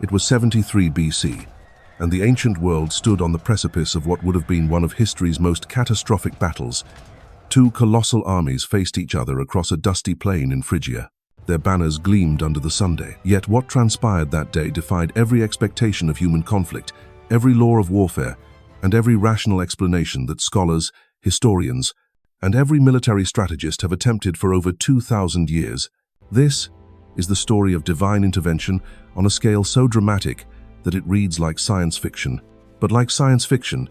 It was 73 BC, and the ancient world stood on the precipice of what would have been one of history's most catastrophic battles. Two colossal armies faced each other across a dusty plain in Phrygia. Their banners gleamed under the sunday. Yet what transpired that day defied every expectation of human conflict, every law of warfare, and every rational explanation that scholars, historians, and every military strategist have attempted for over 2,000 years. This is the story of divine intervention on a scale so dramatic that it reads like science fiction. But like science fiction,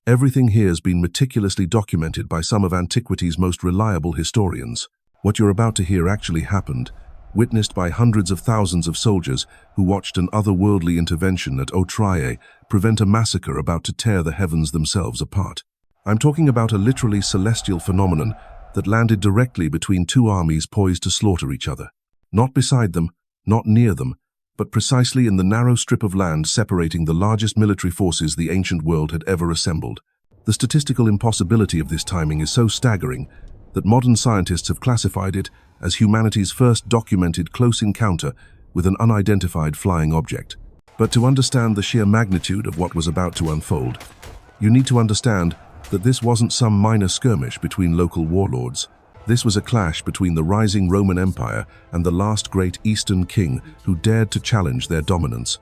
everything here has been meticulously documented by some of antiquity's most reliable historians. What you're about to hear actually happened, witnessed by hundreds of thousands of soldiers who watched an otherworldly intervention at Otryae prevent a massacre about to tear the heavens themselves apart. I'm talking about a literally celestial phenomenon that landed directly between two armies poised to slaughter each other. Not beside them, not near them, but precisely in the narrow strip of land separating the largest military forces the ancient world had ever assembled. The statistical impossibility of this timing is so staggering that modern scientists have classified it as humanity's first documented close encounter with an unidentified flying object. But to understand the sheer magnitude of what was about to unfold, you need to understand that this wasn't some minor skirmish between local warlords. This was a clash between the rising Roman Empire and the last great Eastern king who dared to challenge their dominance.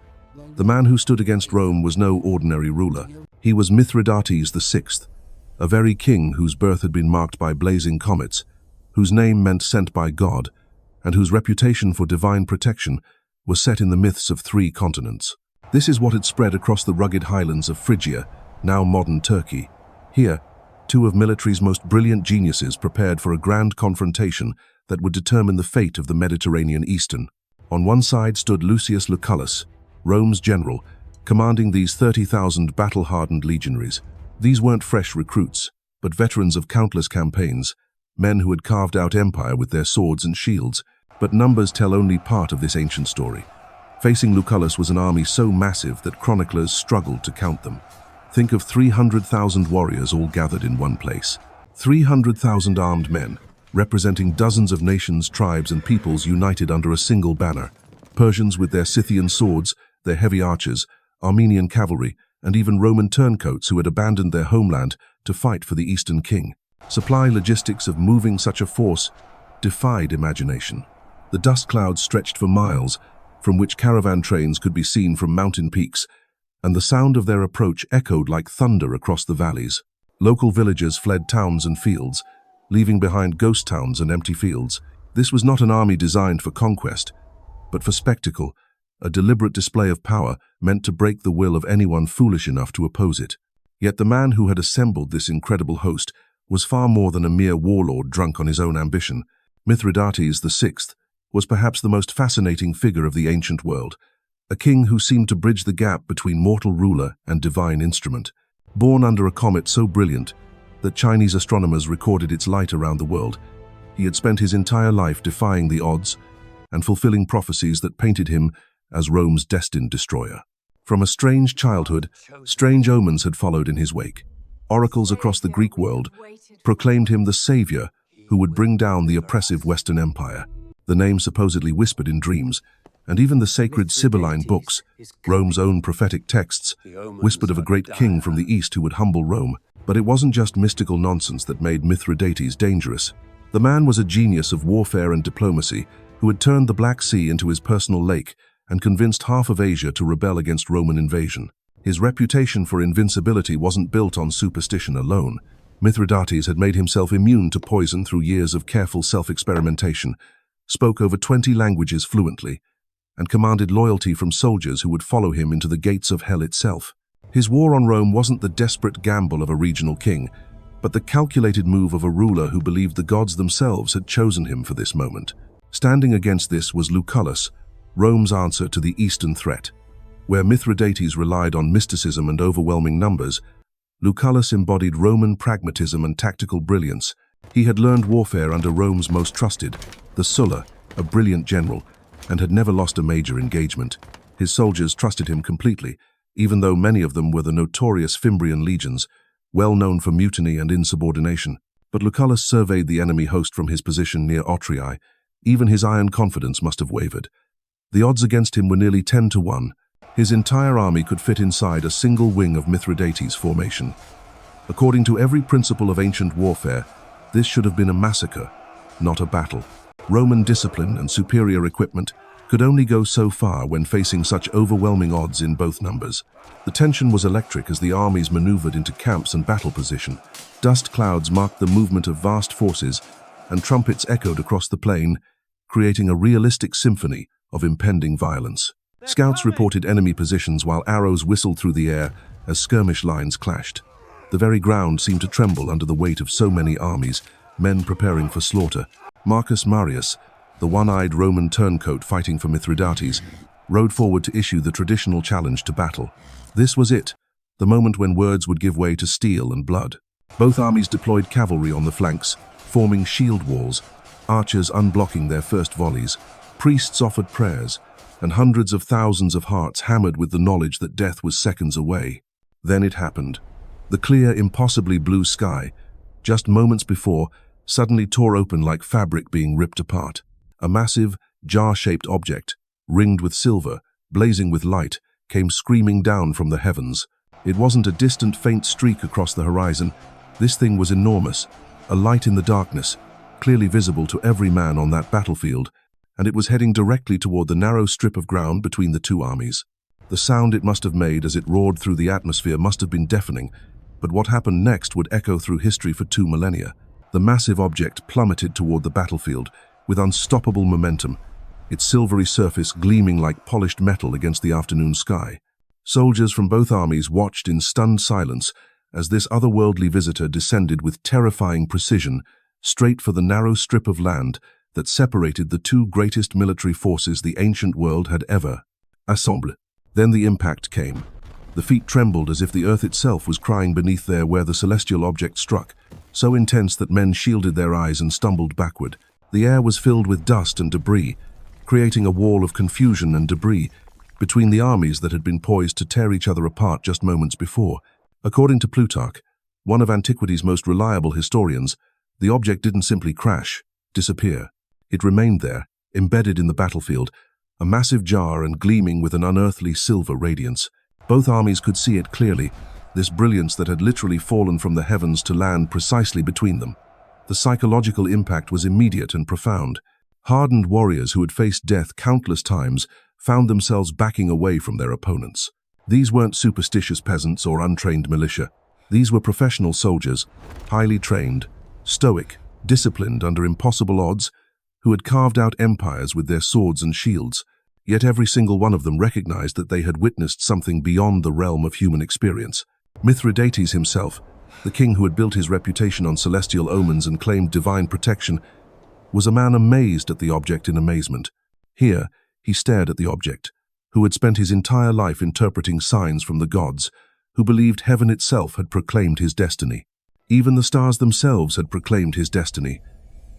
The man who stood against Rome was no ordinary ruler. He was Mithridates VI, a very king whose birth had been marked by blazing comets, whose name meant sent by God, and whose reputation for divine protection was set in the myths of 3 continents. This is what had spread across the rugged highlands of Phrygia, now modern Turkey. Here, 2 of military's most brilliant geniuses prepared for a grand confrontation that would determine the fate of the Mediterranean Eastern. On one side stood Lucullus, Rome's general, commanding these 30,000 battle-hardened legionaries. These weren't fresh recruits, but veterans of countless campaigns, men who had carved out empire with their swords and shields. But numbers tell only part of this ancient story. Facing Lucullus was an army so massive that chroniclers struggled to count them. Think of 300,000 warriors all gathered in one place. 300,000 armed men, representing dozens of nations, tribes, and peoples united under a single banner. Persians with their Scythian swords, their heavy archers, Armenian cavalry, and even Roman turncoats who had abandoned their homeland to fight for the Eastern king. Supply logistics of moving such a force defied imagination. The dust clouds stretched for miles, from which caravan trains could be seen from mountain peaks, and the sound of their approach echoed like thunder across the valleys. Local villagers fled towns and fields, leaving behind ghost towns and empty fields. This was not an army designed for conquest, but for spectacle, a deliberate display of power meant to break the will of anyone foolish enough to oppose it. Yet the man who had assembled this incredible host was far more than a mere warlord drunk on his own ambition. Mithridates VI was perhaps the most fascinating figure of the ancient world, a king who seemed to bridge the gap between mortal ruler and divine instrument. Born under a comet so brilliant that Chinese astronomers recorded its light around the world, he had spent his entire life defying the odds and fulfilling prophecies that painted him as Rome's destined destroyer. From a strange childhood, strange omens had followed in his wake. Oracles across the Greek world proclaimed him the savior who would bring down the oppressive Western Empire. The name supposedly whispered in dreams, and even the sacred Sibylline books, Rome's own prophetic texts, whispered of a great king from the east who would humble Rome. But it wasn't just mystical nonsense that made Mithridates dangerous. The man was a genius of warfare and diplomacy who had turned the Black Sea into his personal lake and convinced half of Asia to rebel against Roman invasion. His reputation for invincibility wasn't built on superstition alone. Mithridates had made himself immune to poison through years of careful self-experimentation, spoke over 20 languages fluently, and commanded loyalty from soldiers who would follow him into the gates of hell itself. His war on Rome wasn't the desperate gamble of a regional king, but the calculated move of a ruler who believed the gods themselves had chosen him for this moment. Standing against this was Lucullus, Rome's answer to the Eastern threat. Where Mithridates relied on mysticism and overwhelming numbers, Lucullus embodied Roman pragmatism and tactical brilliance. He had learned warfare under Rome's most trusted, the Sulla, a brilliant general, and had never lost a major engagement. His soldiers trusted him completely, even though many of them were the notorious Fimbrian legions, well known for mutiny and insubordination. But Lucullus surveyed the enemy host from his position near Otryae. Even his iron confidence must have wavered. The odds against him were nearly 10 to 1, His entire army could fit inside a single wing of Mithridates formation. According to every principle of ancient warfare, this should have been a massacre, not a battle. Roman discipline and superior equipment could only go so far when facing such overwhelming odds in both numbers. The tension was electric as the armies maneuvered into camps and battle position. Dust clouds marked the movement of vast forces, and trumpets echoed across the plain, creating a realistic symphony of impending violence. Scouts reported enemy positions while arrows whistled through the air as skirmish lines clashed. The very ground seemed to tremble under the weight of so many armies, men preparing for slaughter. Marcus Marius, the one-eyed Roman turncoat fighting for Mithridates, rode forward to issue the traditional challenge to battle. This was it, the moment when words would give way to steel and blood. Both armies deployed cavalry on the flanks, forming shield walls, archers unblocking their first volleys. Priests offered prayers, and hundreds of thousands of hearts hammered with the knowledge that death was seconds away. Then it happened. The clear, impossibly blue sky, just moments before, suddenly tore open like fabric being ripped apart. A massive, jar-shaped object, ringed with silver, blazing with light, came screaming down from the heavens. It wasn't a distant, faint streak across the horizon. This thing was enormous, a light in the darkness, clearly visible to every man on that battlefield, and it was heading directly toward the narrow strip of ground between the two armies. The sound it must have made as it roared through the atmosphere must have been deafening, but what happened next would echo through history for 2 millennia. The massive object plummeted toward the battlefield with unstoppable momentum, its silvery surface gleaming like polished metal against the afternoon sky. Soldiers from both armies watched in stunned silence as this otherworldly visitor descended with terrifying precision straight for the narrow strip of land that separated the two greatest military forces the ancient world had ever assembled. Then the impact came. The feet trembled as if the earth itself was crying beneath there where the celestial object struck, so intense that men shielded their eyes and stumbled backward. The air was filled with dust and debris, creating a wall of confusion and debris between the armies that had been poised to tear each other apart just moments before. According to Plutarch, one of antiquity's most reliable historians, the object didn't simply crash, disappear. It remained there, embedded in the battlefield, a massive jar and gleaming with an unearthly silver radiance. Both armies could see it clearly, this brilliance that had literally fallen from the heavens to land precisely between them. The psychological impact was immediate and profound. Hardened warriors who had faced death countless times found themselves backing away from their opponents. These weren't superstitious peasants or untrained militia. These were professional soldiers, highly trained, stoic, disciplined under impossible odds, who had carved out empires with their swords and shields. Yet every single one of them recognized that they had witnessed something beyond the realm of human experience. Mithridates himself, the king who had built his reputation on celestial omens and claimed divine protection, was a man amazed at the object in amazement. Here, he stared at the object, who had spent his entire life interpreting signs from the gods, who believed heaven itself had proclaimed his destiny. Even the stars themselves had proclaimed his destiny.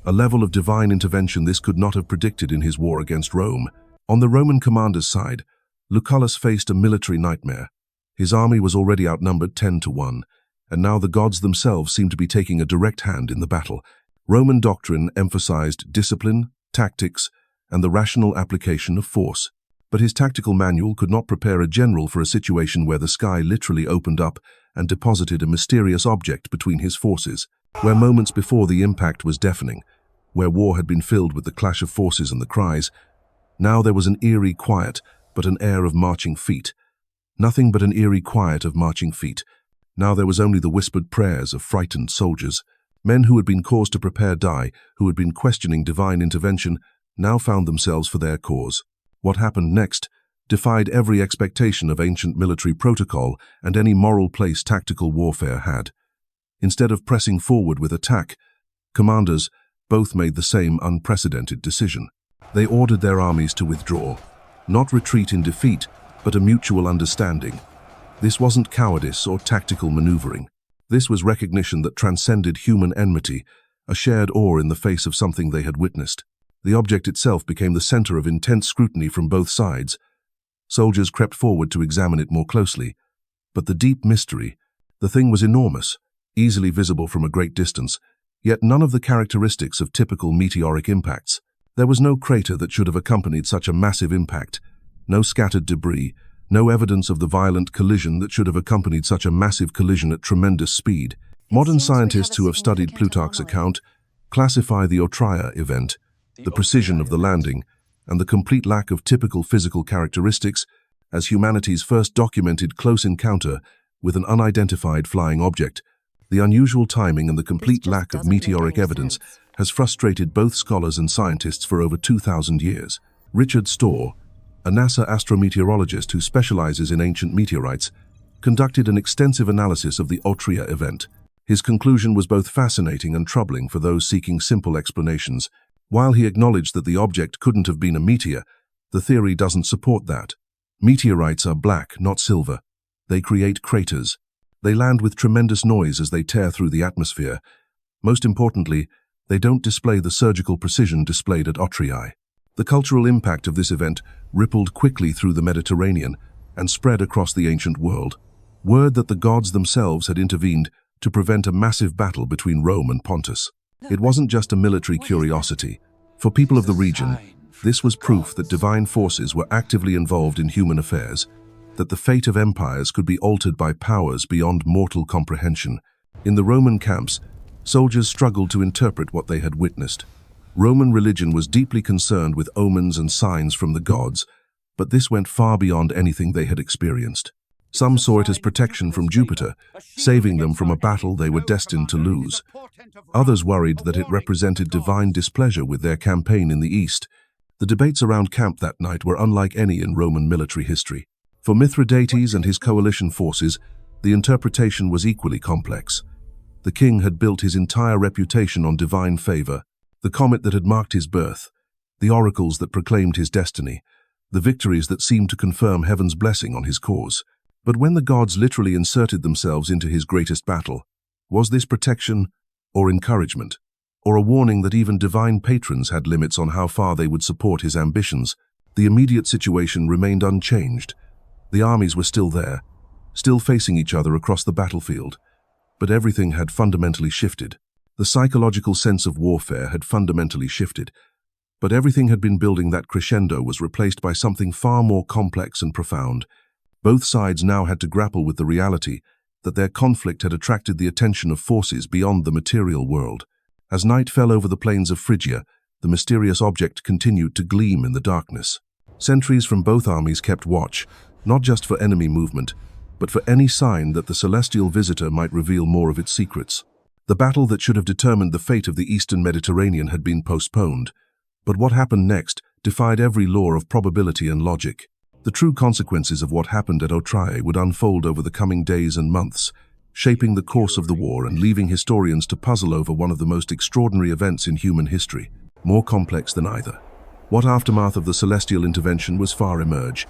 A level of divine intervention this could not have predicted in his war against Rome. On the Roman commander's side, Lucullus faced a military nightmare. His army was already outnumbered 10-1, and now the gods themselves seemed to be taking a direct hand in the battle. Roman doctrine emphasized discipline, tactics, and the rational application of force. But his tactical manual could not prepare a general for a situation where the sky literally opened up and deposited a mysterious object between his forces, where moments before the impact was deafening, where war had been filled with the clash of forces and the cries. Now there was an eerie quiet, but an air of marching feet. Nothing but an eerie quiet of marching feet. Now there was only the whispered prayers of frightened soldiers. Men who had been caused to prepare die, who had been questioning divine intervention, now found themselves for their cause. What happened next defied every expectation of ancient military protocol and any moral place tactical warfare had. Instead of pressing forward with attack, commanders both made the same unprecedented decision. They ordered their armies to withdraw, not retreat in defeat, but a mutual understanding. This wasn't cowardice or tactical maneuvering. This was recognition that transcended human enmity, a shared awe in the face of something they had witnessed. The object itself became the center of intense scrutiny from both sides. Soldiers crept forward to examine it more closely. But the deep mystery, the thing was enormous, easily visible from a great distance, yet none of the characteristics of typical meteoric impacts. There was no crater that should have accompanied such a massive impact, no scattered debris, No evidence of the violent collision that should have accompanied such a massive collision at tremendous speed. Modern scientists who have studied Plutarch's account classify the Otryae event, the precision of the landing, and the complete lack of typical physical characteristics as humanity's first documented close encounter with an unidentified flying object. The unusual timing and the complete lack of meteoric evidence has frustrated both scholars and scientists for over 2,000 years. Richard Storr, a NASA astrometeorologist who specializes in ancient meteorites, conducted an extensive analysis of the Otryae event. His conclusion was both fascinating and troubling for those seeking simple explanations. While he acknowledged that the object couldn't have been a meteor, the theory doesn't support that. Meteorites are black, not silver. They create craters. They land with tremendous noise as they tear through the atmosphere. Most importantly, they don't display the surgical precision displayed at Otryae. The cultural impact of this event rippled quickly through the Mediterranean and spread across the ancient world. Word that the gods themselves had intervened to prevent a massive battle between Rome and Pontus. It wasn't just a military curiosity. For people of the region, this was proof that divine forces were actively involved in human affairs, that the fate of empires could be altered by powers beyond mortal comprehension. In the Roman camps, soldiers struggled to interpret what they had witnessed. Roman religion was deeply concerned with omens and signs from the gods, but this went far beyond anything they had experienced. Some saw it as protection from Jupiter, saving them from a battle they were destined to lose. Others worried that it represented divine displeasure with their campaign in the East. The debates around camp that night were unlike any in Roman military history. For Mithridates and his coalition forces, the interpretation was equally complex. The king had built his entire reputation on divine favor, the comet that had marked his birth, the oracles that proclaimed his destiny, the victories that seemed to confirm heaven's blessing on his cause. But when the gods literally inserted themselves into his greatest battle, was this protection or encouragement, or a warning that even divine patrons had limits on how far they would support his ambitions? The immediate situation remained unchanged. The armies were still there, still facing each other across the battlefield, but everything had fundamentally shifted. The psychological sense of warfare had fundamentally shifted, but everything had been building that crescendo was replaced by something far more complex and profound. Both sides now had to grapple with the reality that their conflict had attracted the attention of forces beyond the material world. As night fell over the plains of Phrygia, the mysterious object continued to gleam in the darkness. Sentries from both armies kept watch, not just for enemy movement, but for any sign that the celestial visitor might reveal more of its secrets. The battle that should have determined the fate of the eastern Mediterranean had been postponed, but what happened next defied every law of probability and logic. The true consequences of what happened at Otryae would unfold over the coming days and months, shaping the course of the war and leaving historians to puzzle over one of the most extraordinary events in human history, more complex than either. What aftermath of the celestial intervention was far emerge?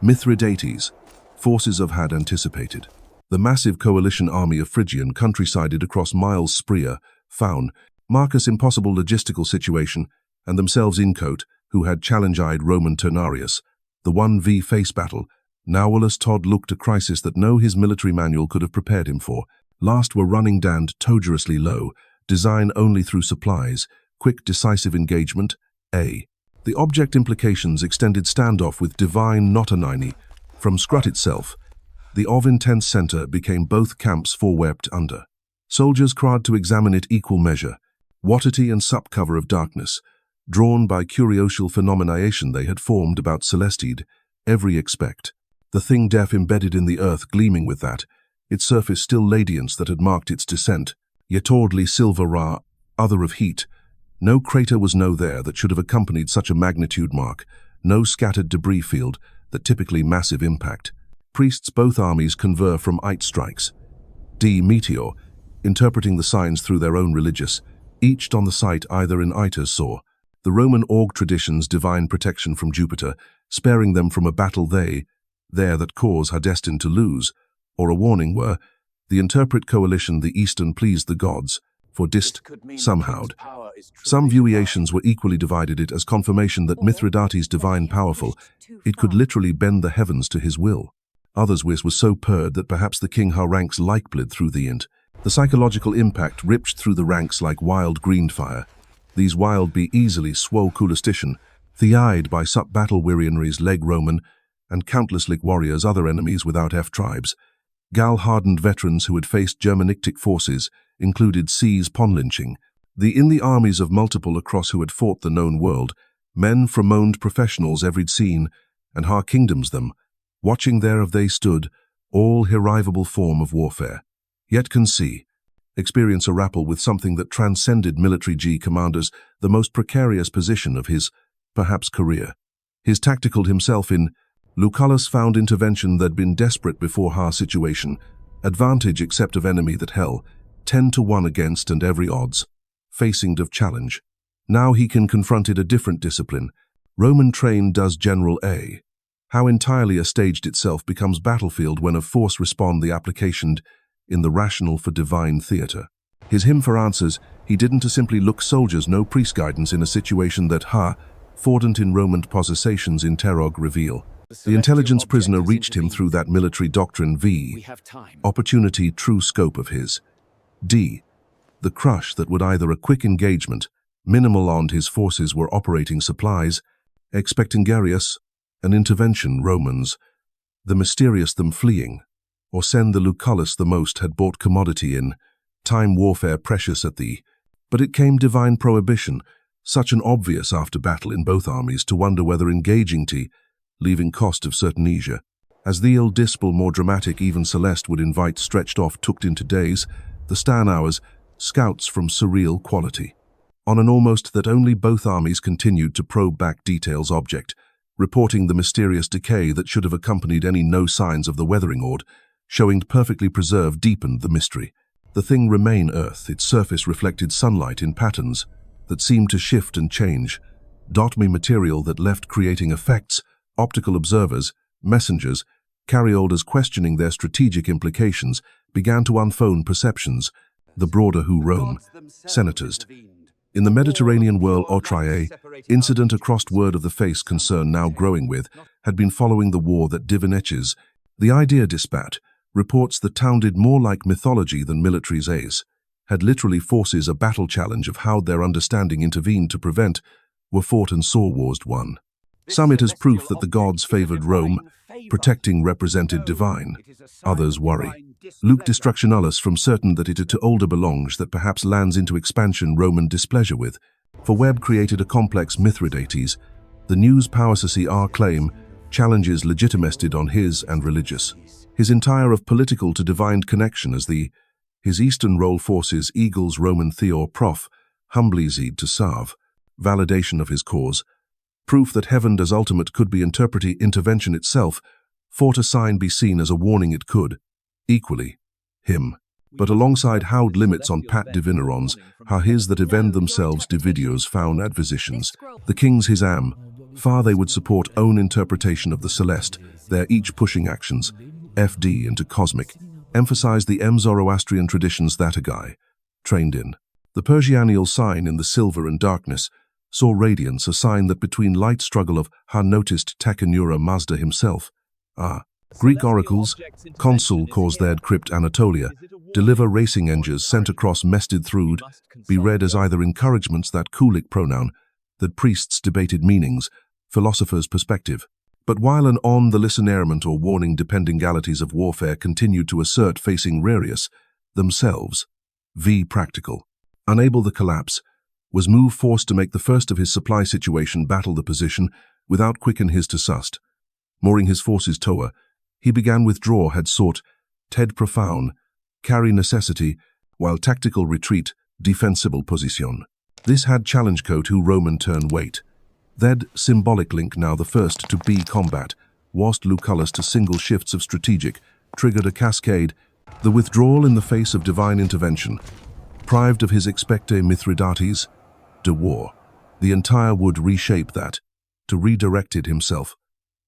Mithridates, forces had anticipated. The massive coalition army of Phrygian countryside across miles Sprea, Faun, Marcus' impossible logistical situation, and themselves Incote, who had challenged Roman Turnarius, the 1v face battle. Lucullus Todd looked a crisis that no his military manual could have prepared him for. Last were running down dangerously low, design only through supplies, quick decisive engagement, A. The object implications extended standoff with divine Notanini. From Scrut itself, the of intense center became both camps forewept under. Soldiers cried to examine it equal measure, watity and subcover of darkness, drawn by curiosial phenomenation they had formed about Celestide, every expect. The thing deaf embedded in the earth gleaming with that, its surface still radiance that had marked its descent, yet ordly silver ra, other of heat. No crater was there that should have accompanied such a magnitude mark, no scattered debris field that typically massive impact. Priests both armies conver from ite strikes. D. Meteor, interpreting the signs through their own religious, each on the site either in itas saw. The Roman org traditions divine protection from Jupiter, sparing them from a battle there that cause are destined to lose, or a warning were, the interpret coalition the Eastern pleased the gods, for dist, somehow. Some variations were equally divided it as confirmation that Mithridates divine powerful, it could literally bend the heavens to his will. Others was so purred that perhaps the king how ranks like blid through the int. The psychological impact ripped through the ranks like wild green fire. These wild be easily swow coolestition, theide by sup battle wearianries leg Roman, and countless warriors other enemies without F-tribes. Hardened veterans who had faced Germanictic forces included C's Ponlynching. In the armies of multiple across who had fought the known world, men from owned professionals every'd seen, and har kingdoms them, watching thereof they stood, all herivable form of warfare. Yet can see, experience a rappel with something that transcended military commanders, the most precarious position of his, perhaps, career. His tactical himself in Lucullus found intervention that'd been desperate before har situation, advantage except of enemy that hell, 10 to 1 against and every odds, facing of challenge. Now he can confronted a different discipline. Roman train does General A. How entirely a staged itself becomes battlefield when of force respond the applicationed in the rational for divine theatre. His hymn for answers, he didn't to simply look soldiers no priest guidance in a situation that fordant in Roman possessions interrog reveal. The intelligence prisoner reached him through that military doctrine opportunity true scope of his. The crush that would either a quick engagement, minimal on his forces were operating supplies, expecting Garius, an intervention Romans, the mysterious them fleeing, or send the Lucullus the most had bought commodity in, time warfare precious at thee, but it came divine prohibition, such an obvious after battle in both armies to wonder whether engaging leaving cost of certain Asia. As the ill dispel more dramatic even Celeste would invite stretched off tooked into days, the stan hours, scouts from surreal quality. On an almost that only both armies continued to probe back details object, reporting the mysterious decay that should have accompanied any no signs of the weathering ord, showing perfectly preserved deepened the mystery. The thing remain Earth, its surface reflected sunlight in patterns that seemed to shift and change, me material that left creating effects, optical observers, messengers, carryholders questioning their strategic implications began to unfold perceptions, the broader who Rome, senators. In the Mediterranean world Otryae, incident across word of the face concern now growing with, had been following the war that divineches. The idea dispatch reports that sounded more like mythology than military's ace, had literally forces a battle challenge of how their understanding intervened to prevent, were fought and saw wars won. Some it as proof that the gods favored Rome, protecting represented divine. Others worry. Luke destructionalis from certain that it to older belongs that perhaps lands into expansion Roman displeasure with. For Webb created a complex Mithridates, the news powersacy claim, challenges legitimated on his and religious. His entire of political to divine connection as his Eastern role forces Eagles Roman Theor Prof, humbly zed to serve, validation of his cause, proof that heaven as ultimate could be interpreted intervention itself, fought a sign be seen as a warning it could, equally, him. But alongside howd limits on pat divinerons, his that event themselves dividios found advisitions, the kings his far they would support own interpretation of the celeste, their each pushing actions, FD into cosmic, emphasize the Zoroastrian traditions that a guy, trained in. The Persianial sign in the silver and darkness, saw radiance, a sign that between light struggle of noticed Takanura Mazda himself. Greek oracles, consul caused their crypt Anatolia, deliver racing engines sent across mested through, be read as either encouragements that kulik pronoun, that priests debated meanings, philosophers' perspective. But while an on the listenerment or warning depending galities of warfare continued to assert facing Rarius, themselves, practical, unable the collapse, was moved forced to make the first of his supply situation battle the position without quicken his to sust. Mooring his forces tower, he began withdraw had sought, ted profound, carry necessity, while tactical retreat, defensible position. This had challenge coat who Roman turn wait. That symbolic link now the first to be combat, whilst Lucullus to single shifts of strategic, triggered a cascade, the withdrawal in the face of divine intervention, prived of his expecte Mithridates, de war. The entire would reshape that, to redirected himself.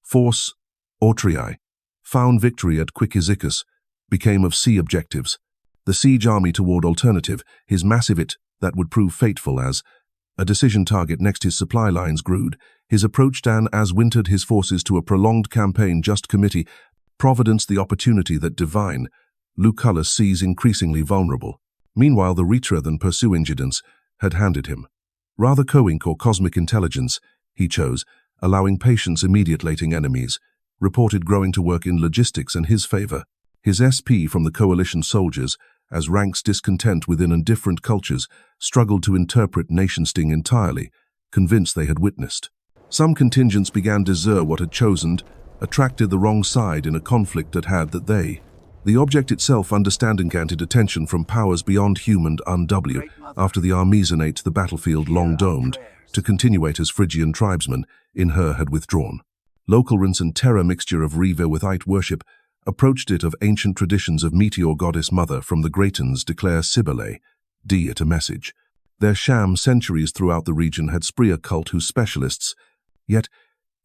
Force, Otryae, found victory at Quickizicus, became of sea objectives. The siege army toward alternative, his massive it, that would prove fateful as a decision target next his supply lines grewed. His approach dan as wintered his forces to a prolonged campaign just committee, providence the opportunity that divine, Lucullus sees increasingly vulnerable. Meanwhile the retra than pursue incidents had handed him. Rather coink or cosmic intelligence, he chose, allowing patience immediatelating enemies, reported growing to work in logistics in his favor. His SP from the coalition soldiers, as ranks discontent within and different cultures, struggled to interpret nation-sting entirely, convinced they had witnessed. Some contingents began desert what had chosen, attracted the wrong side in a conflict that had that they. The object itself understanding granted attention from powers beyond human unw, after the Armesanate the battlefield long domed, to continuate as Phrygian tribesmen in her had withdrawn. Local rinse and terror mixture of Reva with Ite worship approached it of ancient traditions of meteor goddess mother from the Gratans declare Cybele, D it a message. Their sham centuries throughout the region had spree a cult whose specialists, yet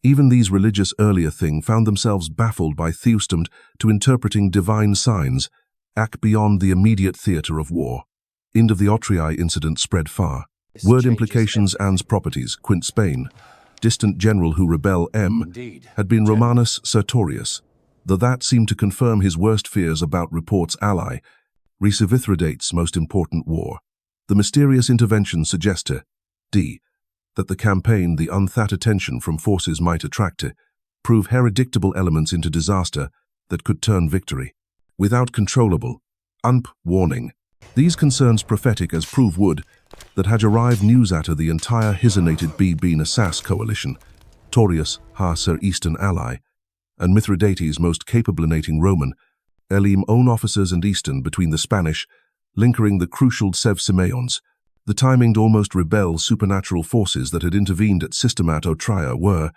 even these religious earlier thing found themselves baffled by theusdom to interpreting divine signs, act beyond the immediate theatre of war. End of the Otryae incident spread far. Word implications and properties, Quint Spain. Distant general who rebel had been Romanus Sertorius, though that seemed to confirm his worst fears about reports ally, Mithridates' most important war. The mysterious intervention suggested, D, that the campaign the unthat attention from forces might attract to, prove heredictable elements into disaster that could turn victory. Without controllable, warning. These concerns prophetic as prove would, that had arrived news at the entire hisonated been Assas coalition, Torius, her eastern ally, and Mithridates' most capable Roman, Elim own officers and eastern between the Spanish, linkering the crucial Sev Simeons, the timinged almost rebel supernatural forces that had intervened at Systemat Otryae were,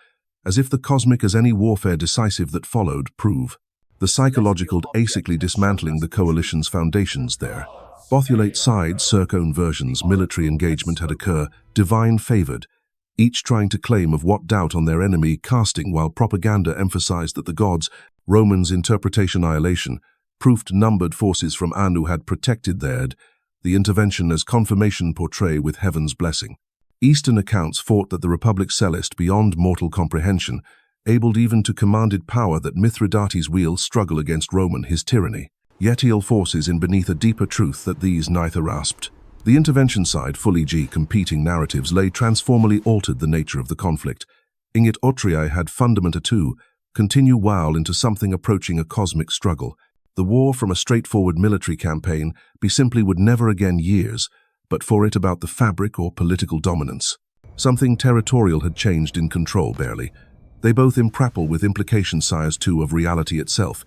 as if the cosmic as any warfare decisive that followed, prove. The psychological asically dismantling the coalition's foundations there. Bothulate sides circone versions military engagement had occur, divine favored, each trying to claim of what doubt on their enemy casting while propaganda emphasized that the gods, Romans' interpretation annihilation, proved numbered forces from Anu had protected the intervention as confirmation portray with heaven's blessing. Eastern accounts fought that the Republic Celeste beyond mortal comprehension, abled even to commanded power that Mithridates will struggle against Roman his tyranny. Yet he'll forces in beneath a deeper truth that these neither rasped. The intervention side fully competing narratives lay transformally altered the nature of the conflict. In it Otryae had fundamenta to continue while into something approaching a cosmic struggle. The war from a straightforward military campaign be simply would never again years, but for it about the fabric or political dominance. Something territorial had changed in control barely. They both imprapple with implications size too of reality itself,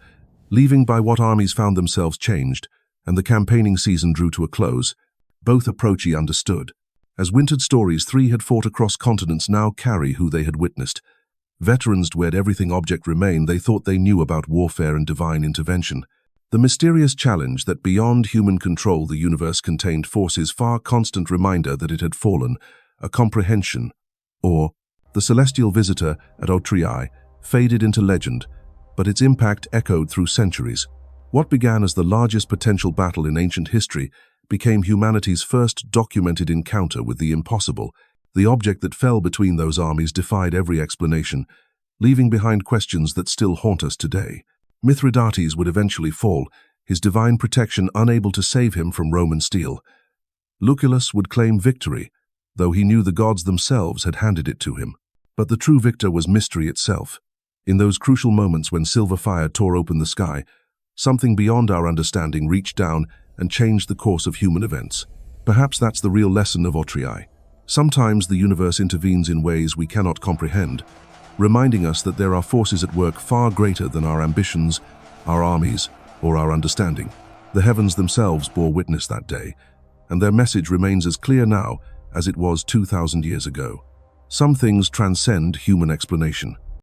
leaving by what armies found themselves changed, and the campaigning season drew to a close. Both approachy understood. As wintered stories three had fought across continents now carry who they had witnessed. Veterans where'd everything object remained they thought they knew about warfare and divine intervention. The mysterious challenge that beyond human control the universe contained forces far constant reminder that it had fallen, a comprehension, or the celestial visitor at Otryae faded into legend, but its impact echoed through centuries. What began as the largest potential battle in ancient history became humanity's first documented encounter with the impossible. The object that fell between those armies defied every explanation, leaving behind questions that still haunt us today. Mithridates would eventually fall, his divine protection unable to save him from Roman steel. Lucullus would claim victory, though he knew the gods themselves had handed it to him. But the true victor was mystery itself. In those crucial moments when silver fire tore open the sky, something beyond our understanding reached down and changed the course of human events. Perhaps that's the real lesson of Otryae. Sometimes the universe intervenes in ways we cannot comprehend, reminding us that there are forces at work far greater than our ambitions, our armies, or our understanding. The heavens themselves bore witness that day, and their message remains as clear now as it was 2,000 years ago. Some things transcend human explanation.